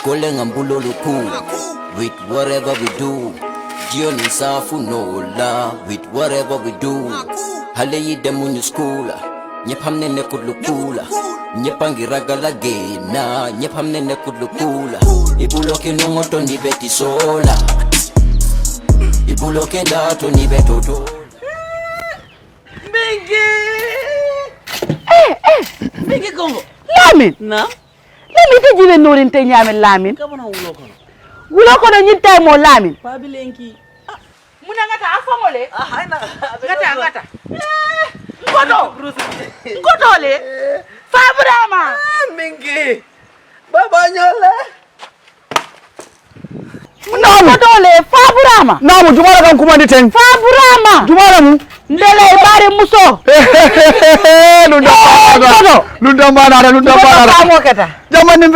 Skole ngambulo luku. With whatever we do. Jioni safu no la. With whatever we do. Hale yidemu new school. Nyepamne ne kudlukula. Nyepangira galagena. Nyepamne ne kudlukula. Ibuloke nongoto ni beti sola. Ibuloke dato ni betoto. Bege Congo. Lamin. Na. Lamin te jibe norin te nyame Lamin. Kabana wulo kono. Wulo kono nyita mo Lamin. Pabilenki. Muna ngata afamole. Haina. Ngata. Ngoto le. Fabrama. Mingi. Baba nyole. Ngoto le Fabrama. Namu jumala kan kuma ni ten. Fabrama. Jumala mu. Ndele bare muso. Lunda mana. Kamo kata. Jamani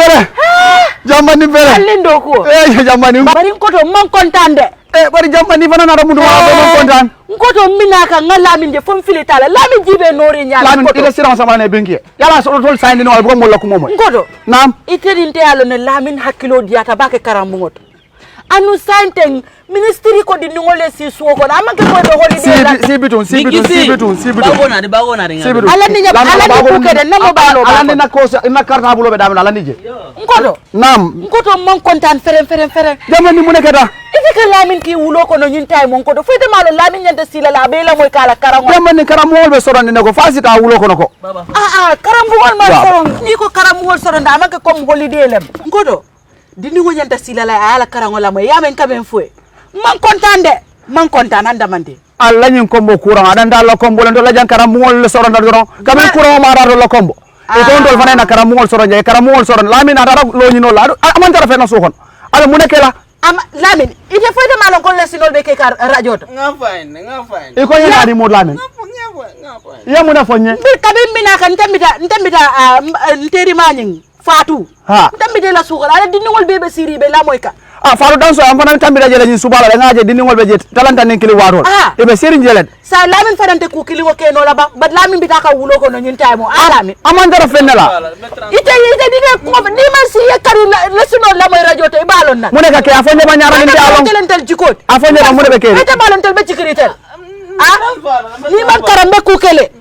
mbere. Alindo ko. Jamani. Bari ngoto man kontande. Bari jamani fana na ramu man kontan. Ngoto minaka ngalamin je fom filitala. Lamin jibe nori nyala. Lamin ila sira sama na benki. Yala so tol sayni no ko mollo ko momo. Ngoto. Nam. Iterinte yalo ne Lamin hakilo diata bake karamungoto. Anu santeng ministry ko di ngole si suwo ko amake ko be holiday la si bitun bagona de ala ni ko kede namo balo ala ni na ko na karta bulo be dam ala ni je ngoto nam ngoto mon kontan feren jamani mu nekata ifika Lamin ki wulo ko no ñun tay mon ko do fete malo Lamin ñande sila la be la moy kala karango jamani karamol be soron ne ko fasita wulo ko nako karamol ma soron ni ko karamol soron da amake comme holiday lem ngoto dini ngo ñanta sila la ala karango la moy yamen kamen fue man kontan andamande alla nyin kombo courant adanda la kombo len do la jankara mol soron da doron kamen courant ma ra la kombo e ko ndol fana na karamol soron je karamol soron Lamin ada lo nyino la amanta ra fena sokon ala mu nekela Lamin ite foyde malon ko lesinol be ke kar radio to nga fine e ko yana di mod Lamin ya mu na fonye bir kabin mina kan ntambita nteri mañing Fatou ntambite la sukala ala diningol bebe siri be la moyka Fatou danso am fana tambira jele ni subala la ngaje diningol be jet talanta nen kili warol e be seri jelet sa Lamin fadante ku kilingo ke no la ba Lamin bitaka wulo ko no ñun tay mo Lamin amandara fenela ite dine ko ni man si yakari lesinol la moy radio to e balon na mu nekka ke afonde ma ñaara ni alon telentel jikot afonde ma mu be ke ite balon tel be cikritel ni man karambe ku kele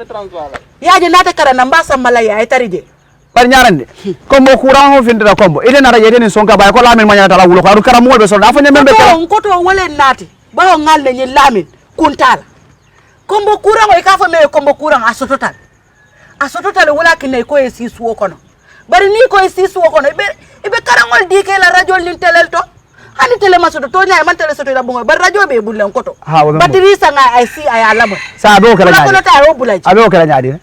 yaaje nata karana mbasa malaya ay tarije par ñarande kombo courant ho findira kombo ide na rajede ni sonka bay ko Lamin ma ñata la wulo ko karamol be so afonde membe ko to wole nati ba ngalle ni Lamin kuntala kombo courant o ka fa me kombo courant asototal wala kinay ko e si suwo kono bari ni ko e si suwo kono ibe karangol dike la radio lin telel to hani tele masoto to nyaay man tele soto da bongo bar radio be bulen koto batiri sanga ay si ay alamo sa do kala nyaadi ko ta ro bulaji abe kala nyaadi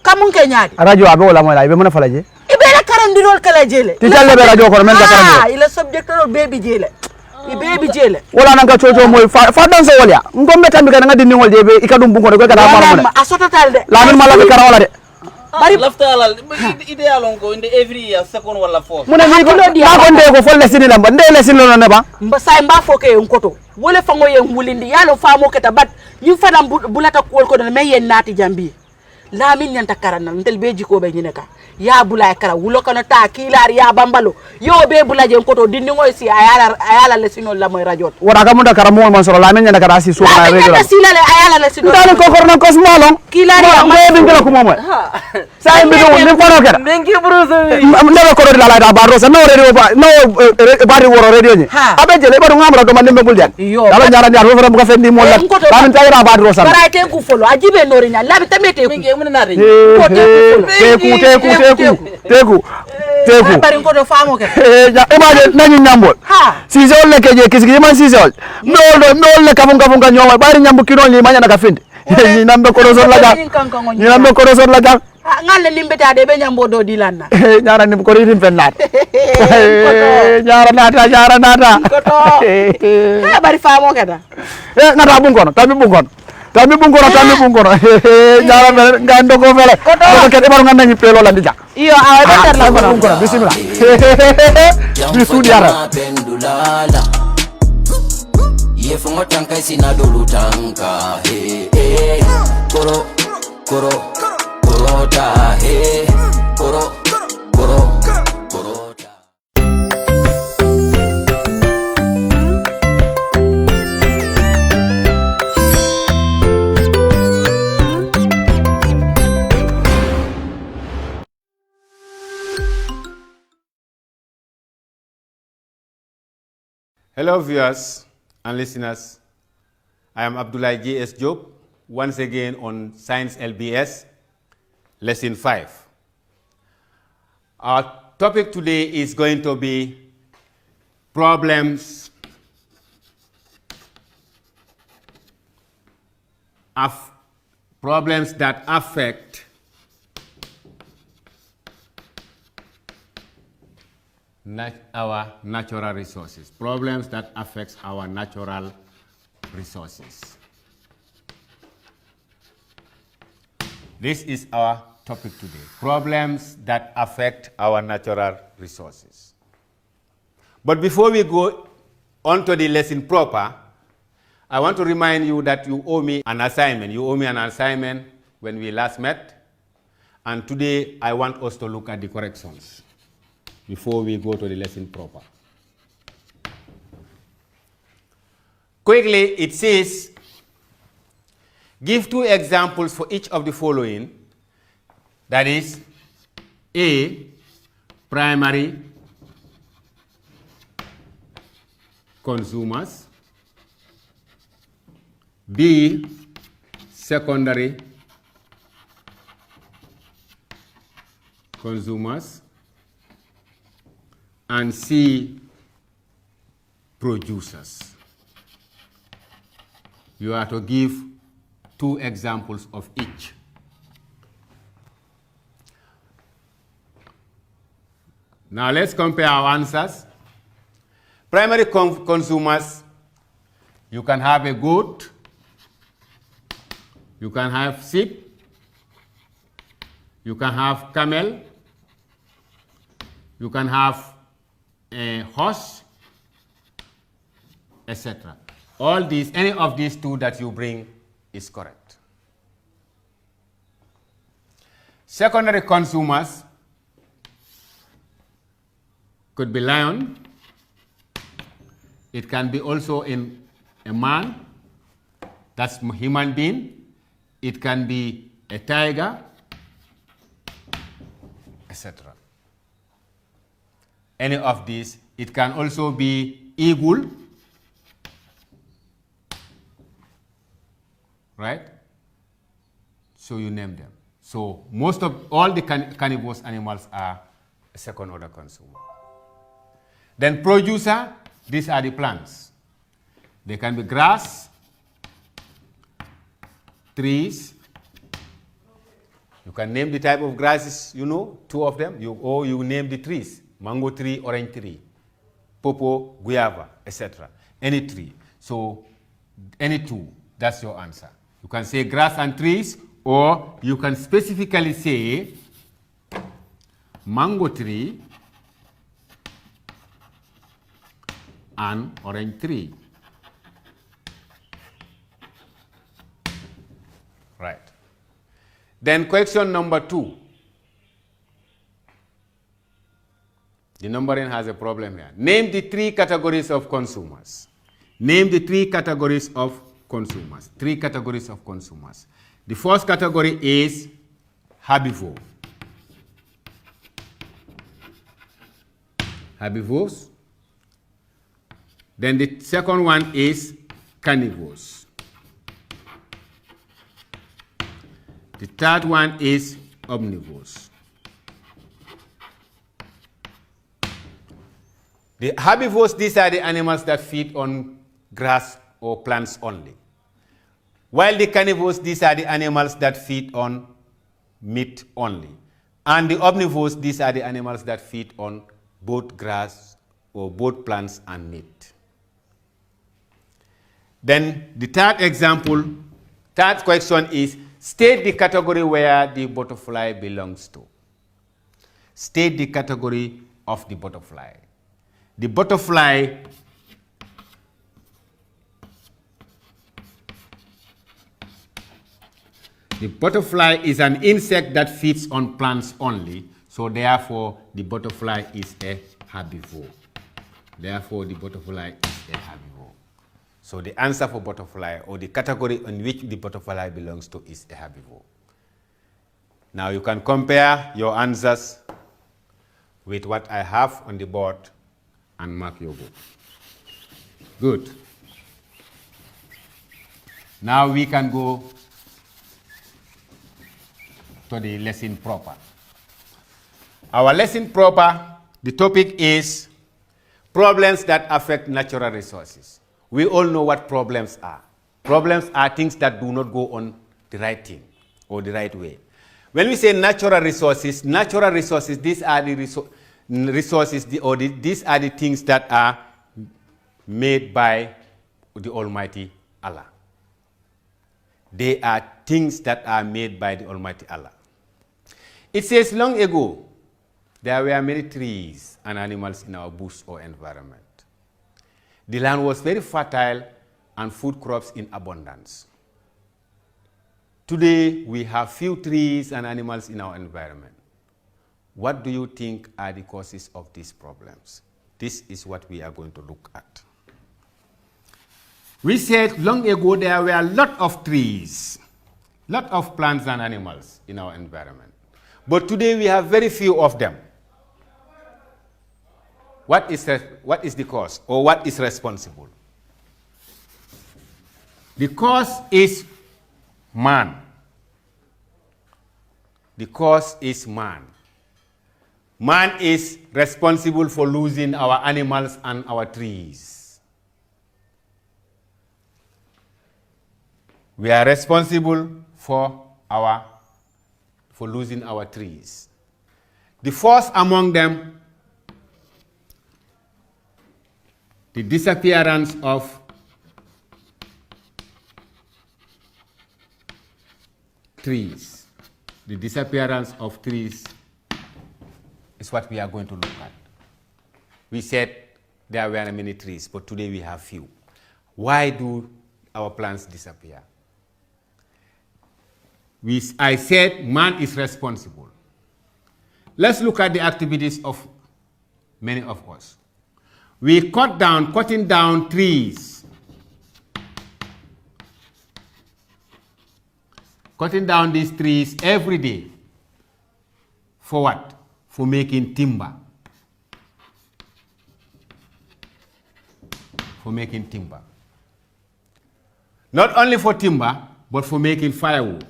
kamun ke nyaadi radio abe wala moy la ibe mona falaje ibe la karandirol kala jele ti talle be radio ko men ka karamo ila subject ro baby jele baby jele wala nan ka coco moy fa dan so wolya ngombe tambi ka nga dinni ngol de be ikadum bungo ko kada mama asototal de Lamin mala be kara wala de bari laftalal ideal on ko inde every year second wala fourth muna mi ko nde ko folle sinila mba nde le sinilo ne ba mba say mba foke en koto wole fango yen wulindi yalo famo keta bat ñu fadam bulata ko ko me yen nati jambi Lamin nyanta karana ndel be jiko be nyineka ya bulay kara wulo kono ta kilar ya bambalo yo be bulaje koto dinni ngoy si ayala le sino la moy radio wara ka munda karam mo man soro Lamin nyanta kara si so na radio la silale ayala le sino dal ko korno ko smalo kilar ya ma be ngala ko momo sa mbi do ni fono kera mengi bruso ndelo ko la da ba rosa no radio ba no bari woro radio ni abe jele ba do ngamra do man dembe buljan dalo nyara nyar wo fram ko fendi mo la Lamin tayra ba rosa bara te ku folo ajibe nori nya Lamin tamete ku teku bari ko do famo ke imagine nañu ñambol si zol le keje kisigi man si zol no le kafun ka ñoma bari ñambu kino ni mañana ka finde ni nambe ko zol la jang ngalle limbeta de be ñambo do dilanna ñara nim ko ritin fennat ñara nata ko bari famo ke da ngata bungono tambi bungono ñara ngando ko fele ko ke e baru nganda ni pelo la ndija iyo awa be tar la bungono bismillah bisu diara ye fongo tanka sina dolu tanka koro ta koro Hello viewers and listeners. I am Abdullah J.S. Job, once again on Science LBS, Lesson 5. Our topic today is going to be problems that affect our natural resources. Problems that affect our natural resources. This is our topic today. Problems that affect our natural resources. But before we go on to the lesson proper, I want to remind you that you owe me an assignment. You owe me an assignment when we last met. And today I want us to look at the corrections before we go to the lesson proper. Quickly, it says, give 2 examples for each of the following. That is, A, primary consumers, B, secondary consumers, and C, producers. You are to give 2 examples of each. Now let's compare our answers. Primary consumers, you can have a goat, you can have sheep, you can have camel, you can have a horse, etc. All these, any of these 2 that you bring is correct. Secondary consumers could be lion. It can be also in a man, that's human being. It can be a tiger, etc. Any of these. It can also be eagle, right? So you name them. So most of all the carnivorous animals are second order consumer. Then producer, these are the plants. They can be grass, trees. You can name the type of grasses, 2 of them, or you name the trees, mango tree, orange tree, popo, guava, etc. Any tree. So any 2, that's your answer. You can say grass and trees, or you can specifically say mango tree and orange tree. Right. Then question number 2. The numbering has a problem here. Name the 3 categories of consumers. Name the 3 categories of consumers. 3 categories of consumers. The first category is herbivore. Herbivores. Then the second one is carnivores. The third one is omnivores. The herbivores, these are the animals that feed on grass or plants only. While the carnivores, these are the animals that feed on meat only. And the omnivores, these are the animals that feed on both grass or both plants and meat. Then the third question is, state the category where the butterfly belongs to. State the category of the butterfly. The butterfly is an insect that feeds on plants only, so therefore the butterfly is a herbivore. Therefore the butterfly is a herbivore. So the answer for butterfly, or the category in which the butterfly belongs to, is a herbivore. Now you can compare your answers with what I have on the board and mark your book. Good. Now we can go to the lesson proper. Our lesson proper, the topic is problems that affect natural resources. We all know what problems are. Problems are things that do not go on the right thing or the right way. When we say natural resources, these are the resources, these are the things that are made by the Almighty Allah. They are things that are made by the Almighty Allah. It says long ago, there were many trees and animals in our bush or environment. The land was very fertile and food crops in abundance. Today, we have few trees and animals in our environment. What do you think are the causes of these problems? This is what we are going to look at. We said long ago there were a lot of trees, lot of plants and animals in our environment. But today we have very few of them. What is the cause, or what is responsible? The cause is man. The cause is man. Man is responsible for losing our animals and our trees. We are responsible for losing our trees. The first among them, the disappearance of trees. The disappearance of trees is what we are going to look at. We said there were many trees, but today we have few. Why do our plants disappear? I said man is responsible. Let's look at the activities of many of us. We cutting down trees. Cutting down these trees every day. For what? For making timber. For making timber. Not only for timber, but for making firewood.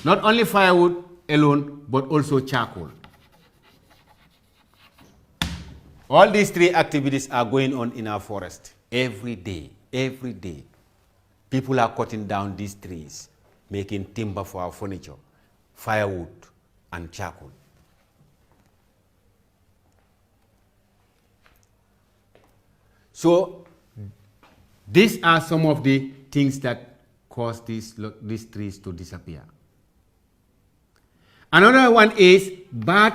Not only firewood alone, but also charcoal. All these three activities are going on in our forest every day, every day. People are cutting down these trees, making timber for our furniture, firewood, and charcoal. So, these are some of the things that cause these trees to disappear. Another one is bad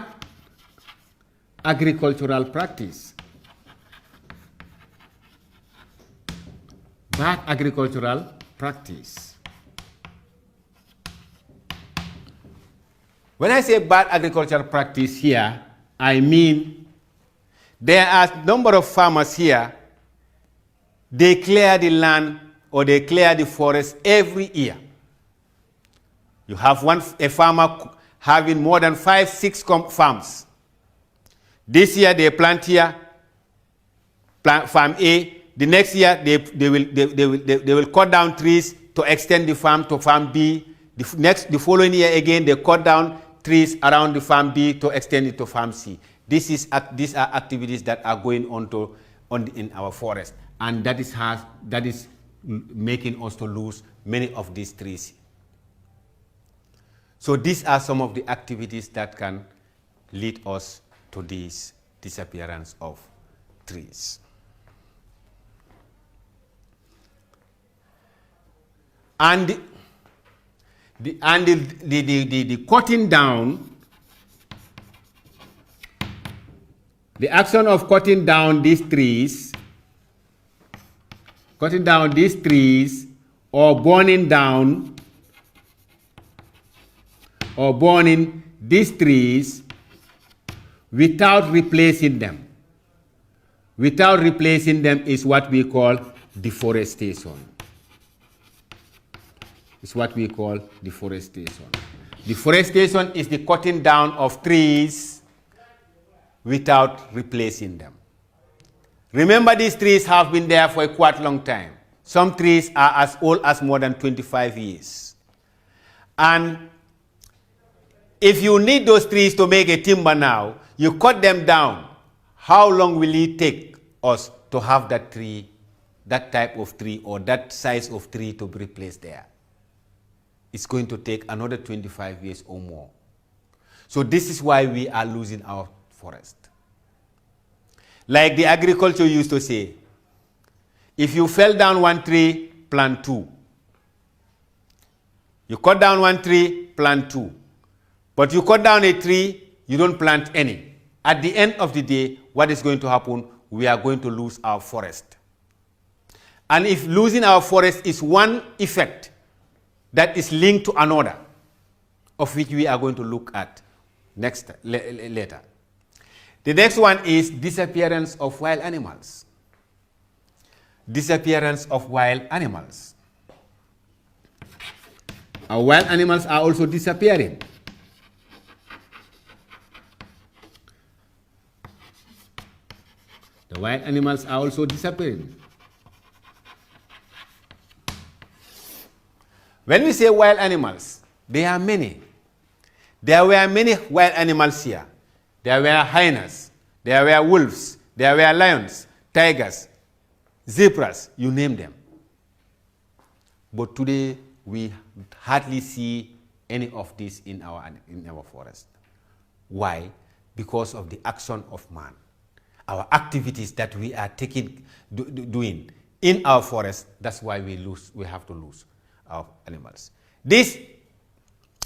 agricultural practice. Bad agricultural practice. When I say bad agricultural practice here, I mean there are a number of farmers here, they clear the land or they clear the forest every year. You have a farmer having more than 5-6 farms. This year they plant here, farm A. The next year they will cut down trees to extend the farm to farm B. The following year again they cut down trees around the farm B to extend it to farm C. These are activities that are going on in our forest, and that is making us to lose many of these trees. So these are some of the activities that can lead us to this disappearance of trees. And the cutting down, the action of cutting down these trees or burning these trees without replacing them. Without replacing them is what we call deforestation. It's what we call deforestation. Deforestation is the cutting down of trees without replacing them. Remember, these trees have been there for a quite long time. Some trees are as old as more than 25 years. And if you need those trees to make a timber now, you cut them down. How long will it take us to have that tree, that type of tree or that size of tree to be replaced there? It's going to take another 25 years or more. So this is why we are losing our forest. Like the agriculture used to say, if you fell down one tree, plant two. You cut down one tree, plant two. But you cut down a tree, you don't plant any. At the end of the day, what is going to happen? We are going to lose our forest. And if losing our forest is one effect that is linked to another, of which we are going to look at later. The next one is disappearance of wild animals. Disappearance of wild animals. Our wild animals are also disappearing. The wild animals are also disappearing. When we say wild animals, there are many. There were many wild animals here. There were hyenas, there were wolves, there were lions, tigers, zebras, you name them. But today, we hardly see any of this in our forest. Why? Because of the action of man. Our activities that we are doing in our forest, that's why we have to lose our animals. This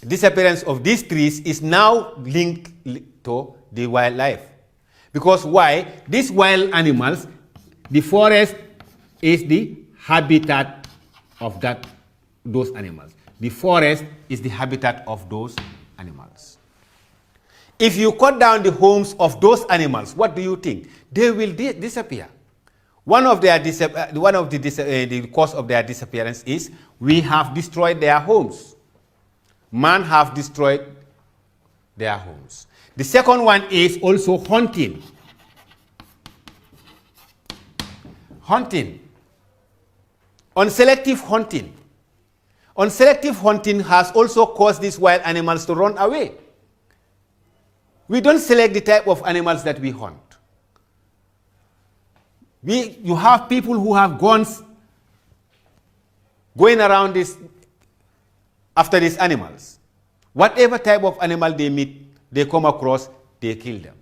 disappearance of these trees is now linked to the wildlife. Because why? These wild animals, the forest is the habitat of those animals. The forest is the habitat of those animals. If you cut down the homes of those animals, what do you think? They will disappear. One of the cause of their disappearance is we have destroyed their homes. Man have destroyed their homes. The second one is also hunting. Hunting. Unselective hunting. Unselective hunting has also caused these wild animals to run away. We don't select the type of animals that we hunt. You have people who have guns going around after these animals. Whatever type of animal they meet, they come across, they kill them.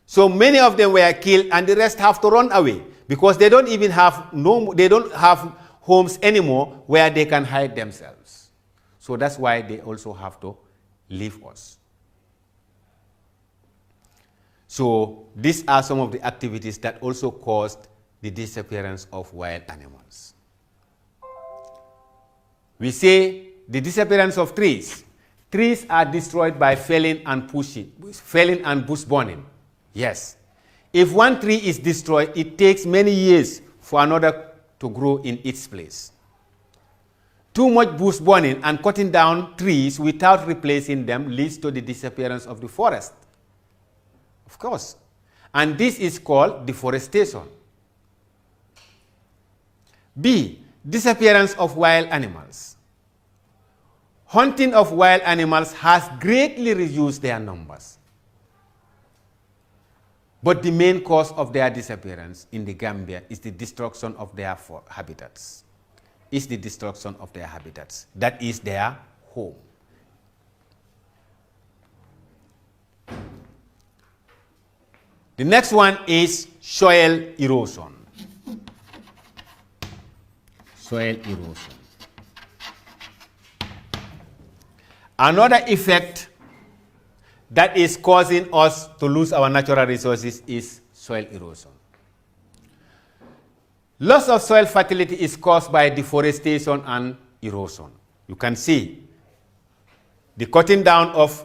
So many of them were killed and the rest have to run away because they don't even have homes anymore where they can hide themselves. So that's why they also have to leave us. So these are some of the activities that also caused the disappearance of wild animals. We say the disappearance of trees. Trees are destroyed by felling and bush burning. Yes. If one tree is destroyed, it takes many years for another to grow in its place. Too much bush burning and cutting down trees without replacing them leads to the disappearance of the forest. Of course. And this is called deforestation. B. Disappearance of wild animals. Hunting of wild animals has greatly reduced their numbers. But the main cause of their disappearance in the Gambia is the destruction of their habitats. That is their home. The next one is soil erosion. Soil erosion. Another effect that is causing us to lose our natural resources is soil erosion. Loss of soil fertility is caused by deforestation and erosion. You can see the cutting down of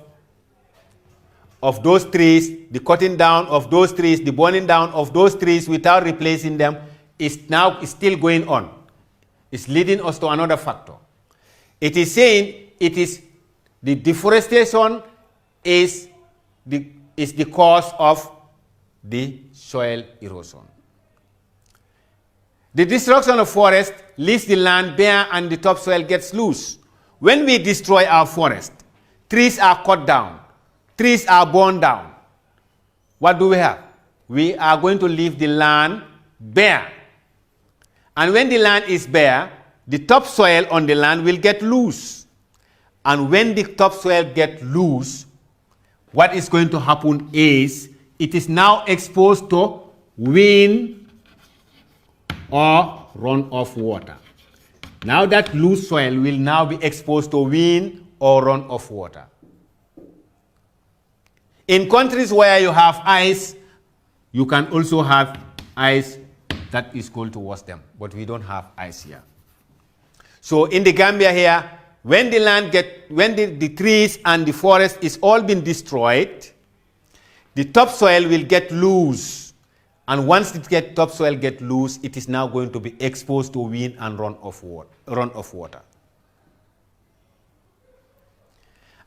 those trees, the cutting down of those trees, the burning down of those trees without replacing them is still going on. It's leading us to another factor. It is saying it is the deforestation is the cause of the soil erosion. The destruction of forest leaves the land bare and the topsoil gets loose. When we destroy our forest, trees are cut down, trees are burned down. What do we have? We are going to leave the land bare. And when the land is bare, the topsoil on the land will get loose. And when the topsoil gets loose, what is going to happen is it is now exposed to wind or run-off water. Now that loose soil will now be exposed to wind or run-off water. In countries where you have ice, you can also have ice that is going to wash them, but we don't have ice here. So in the Gambia here, when the trees and the forest is all been destroyed, the topsoil will get loose. And once topsoil get loose, it is now going to be exposed to wind and run of water.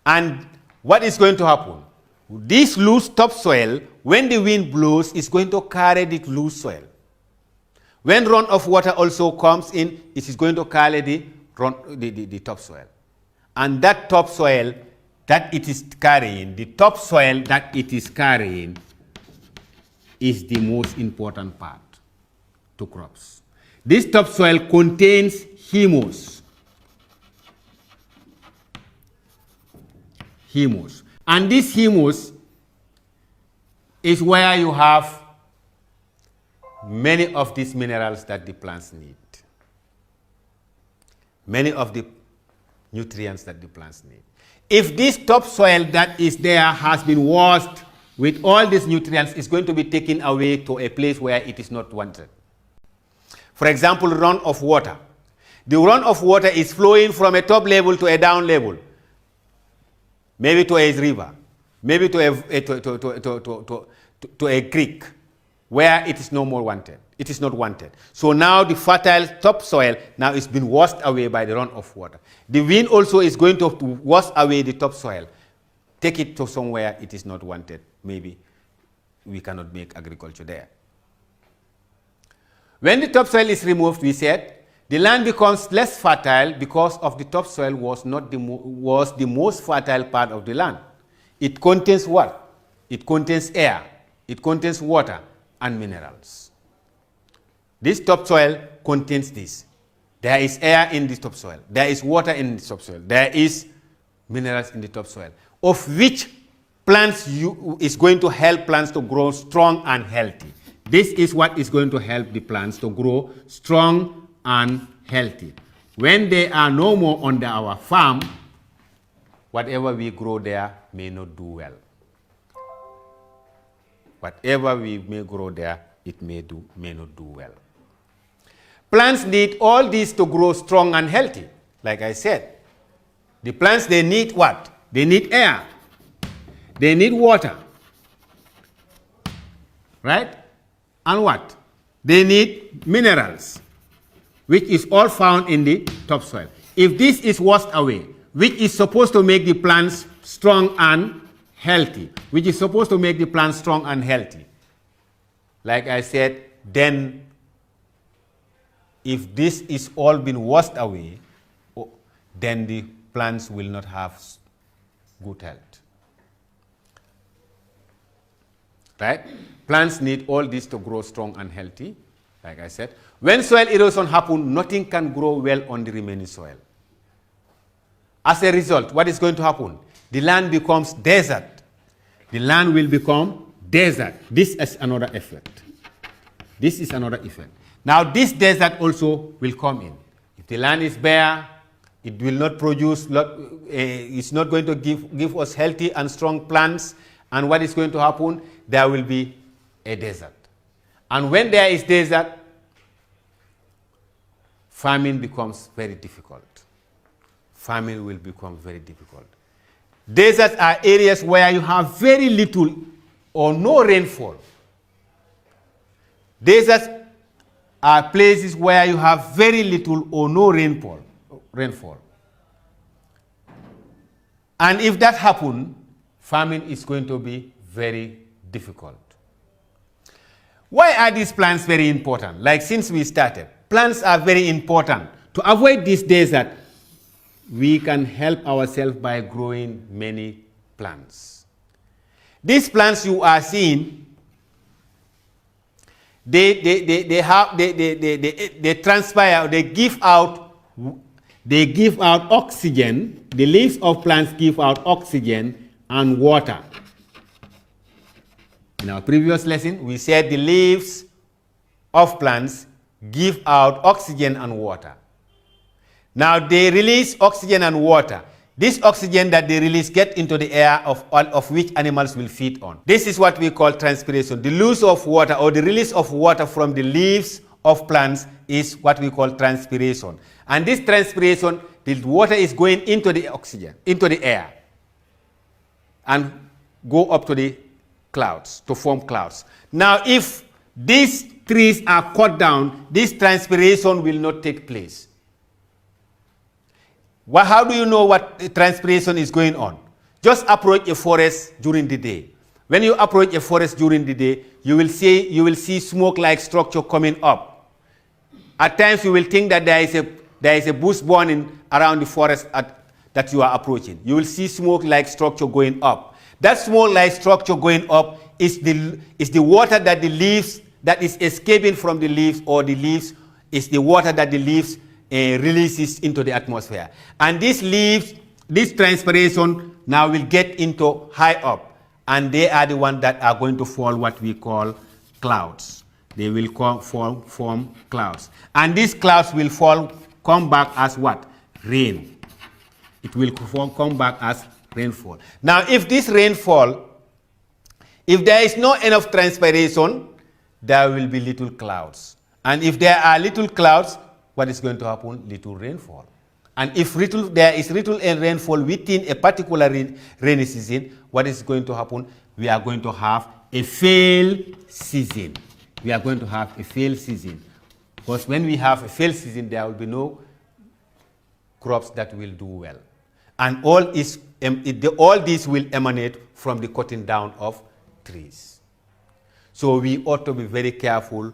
And what is going to happen? This loose topsoil, when the wind blows, is going to carry the loose soil. When run of water also comes in, it is going to carry the topsoil. And that topsoil that it is carrying, is the most important part to crops. This topsoil contains humus. And this humus is where you have many of these minerals that the plants need. Many of the nutrients that the plants need. If this topsoil that is there has been washed with all these nutrients, it's going to be taken away to a place where it is not wanted. For example, run of water. The run of water is flowing from a top level to a down level. Maybe to a river, maybe to a creek, where it is no more wanted. It is not wanted. So now the fertile topsoil now is being washed away by the run of water. The wind also is going to wash away the topsoil, take it to somewhere it is not wanted. Maybe we cannot make agriculture there. When the topsoil is removed, we said, the land becomes less fertile because of the topsoil was the most fertile part of the land. It contains what? It contains air, it contains water and minerals. This topsoil contains this. There is air in the topsoil, there is water in the topsoil, there is minerals in the topsoil, of which plants is going to help plants to grow strong and healthy. This is what is going to help the plants to grow strong and healthy. When they are no more under our farm, whatever we grow there may not do well. Whatever we may grow there, it may not do well. Plants need all these to grow strong and healthy. Like I said, the plants, they need what? They need air. They need water. Right? And what? They need minerals, which is all found in the topsoil. If this is washed away, which is supposed to make the plants strong and healthy, like I said, then if this is all been washed away, then the plants will not have good health. Right? Plants need all this to grow strong and healthy, like I said. When soil erosion happens, nothing can grow well on the remaining soil. As a result, what is going to happen? The land becomes desert. The land will become desert. This is another effect. Now this desert also will come in. If the land is bare, it will not produce, it's not going to give us healthy and strong plants. And what is going to happen? There will be a desert. And when there is desert, farming becomes very difficult. Farming will become very difficult. Deserts are areas where you have very little or no rainfall. Deserts are places where you have very little or no rainfall. And if that happens, farming is going to be very difficult. Why are these plants very important? Like since we started, plants are very important. To avoid this desert, we can help ourselves by growing many plants. These plants you are seeing, they transpire, they give out oxygen. The leaves of plants give out oxygen and water. In our previous lesson, we said the leaves of plants give out oxygen and water. Now they release oxygen and water. This oxygen that they release get into the air of which animals will feed on. This is what we call transpiration. The loss of water or the release of water from the leaves of plants is what we call transpiration. And this transpiration, the water is going into the oxygen, into the air, and go up to the clouds, to form clouds. Now if these trees are cut down, this transpiration will not take place. How do you know what transpiration is going on? Just approach a forest during the day. When you approach a forest during the day, you will see smoke-like structure coming up. At times you will think that there is a bush burning around the forest that you are approaching. You will see smoke-like structure going up. That smoke-like structure going up is the water that the leaves, that is escaping from the leaves, or the leaves is the water that the leaves releases into the atmosphere. And these leaves, this transpiration now will get into high up, and they are the ones that are going to fall what we call clouds. They will form clouds. And these clouds will come back as what? Rain. It will come back as rainfall. Now if this rainfall, if there is not enough transpiration, there will be little clouds. And if there are little clouds, what is going to happen? Little rainfall. And if there is little rainfall within a particular rainy season, what is going to happen? We are going to have a failed season. We are going to have a failed season. Because when we have a failed season, there will be no crops that will do well. And all this will emanate from the cutting down of trees. So we ought to be very careful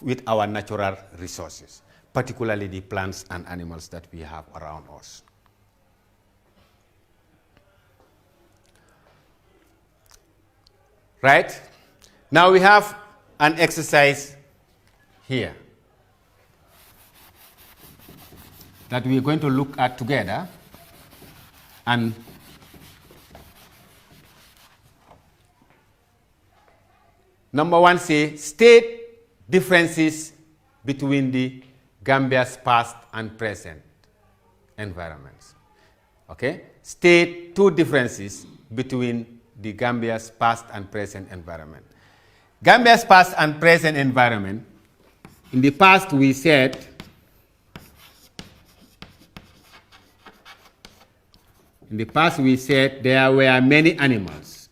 with our natural resources, particularly the plants and animals that we have around us. Right? Now we have an exercise here that we are going to look at together. And number one, state differences between the Gambia's past and present environments. Okay? State two differences between the Gambia's past and present environment. Gambia's past and present environment, in the past we said there were many animals.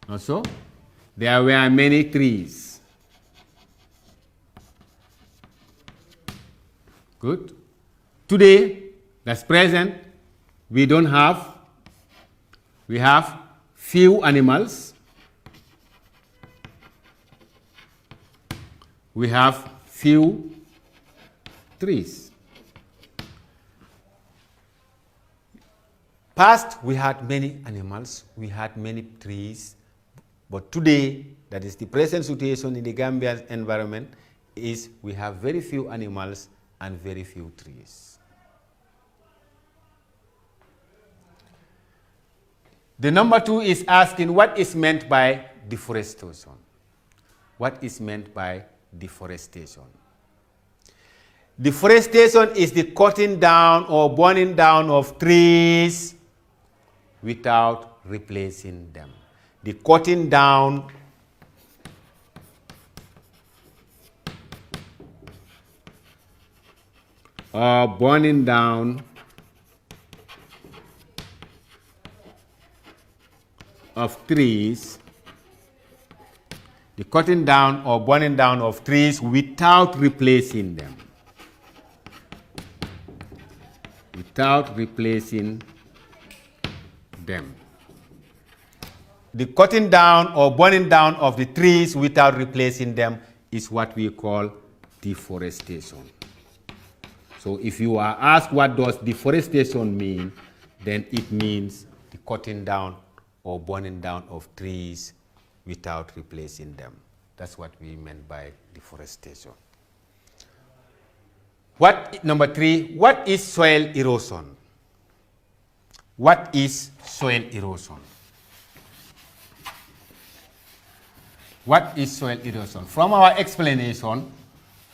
Also, there were many trees. Good. Today, that's present, we have few animals. We have few trees. Past, we had many animals, we had many trees. But today, that is the present situation in the Gambian environment, is we have very few animals and very few trees. The number two is asking what is meant by deforestation. What is meant by deforestation? Deforestation is the cutting down or burning down of trees without replacing them. The cutting down or burning down of trees, the cutting down or burning down of trees without replacing them. Without replacing them. the cutting down or burning down of the trees without replacing them is what we call deforestation. So if you are asked what does deforestation mean, then it means the cutting down or burning down of trees without replacing them. That's what we meant by deforestation. Number 3, what is soil erosion? What is soil erosion? What is soil erosion? From our explanation,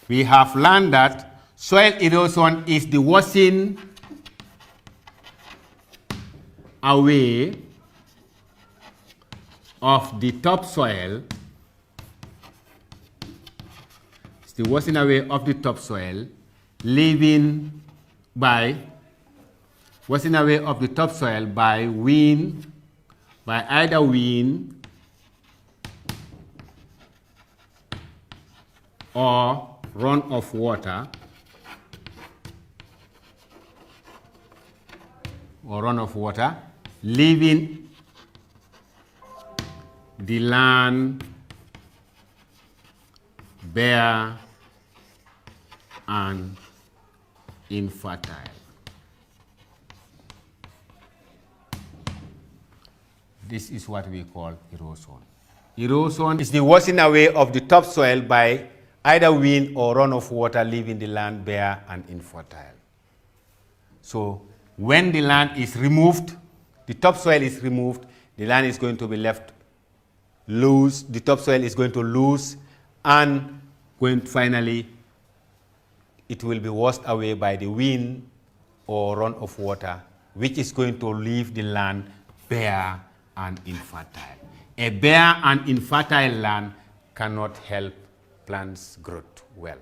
we have learned that soil erosion is the washing away of the topsoil. It's the washing away of the topsoil, washing away of the topsoil by either wind or run of water, leaving the land bare and infertile. This is what we call erosion. Erosion is the washing away of the topsoil by either wind or run of water, leaving the land bare and infertile. So when the land is removed, the topsoil is removed, the land is going to be left loose, the topsoil is going to lose, and finally it will be washed away by the wind or run of water, which is going to leave the land bare and infertile. A bare and infertile land cannot help plants growth well.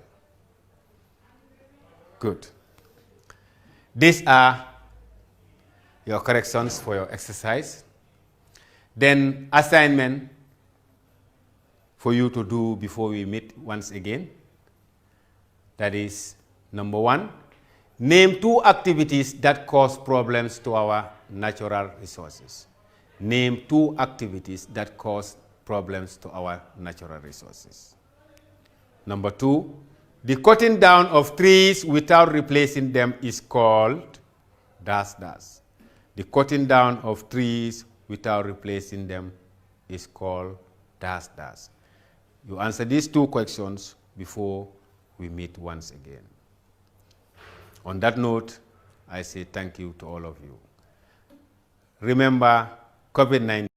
Good. These are your corrections for your exercise. Then assignment for you to do before we meet once again. That is, number 1, name 2 activities that cause problems to our natural resources. Name 2 activities that cause problems to our natural resources. Number 2, the cutting down of trees without replacing them is called ... The cutting down of trees without replacing them is called ... You answer these 2 questions before we meet once again. On that note, I say thank you to all of you. Remember, COVID-19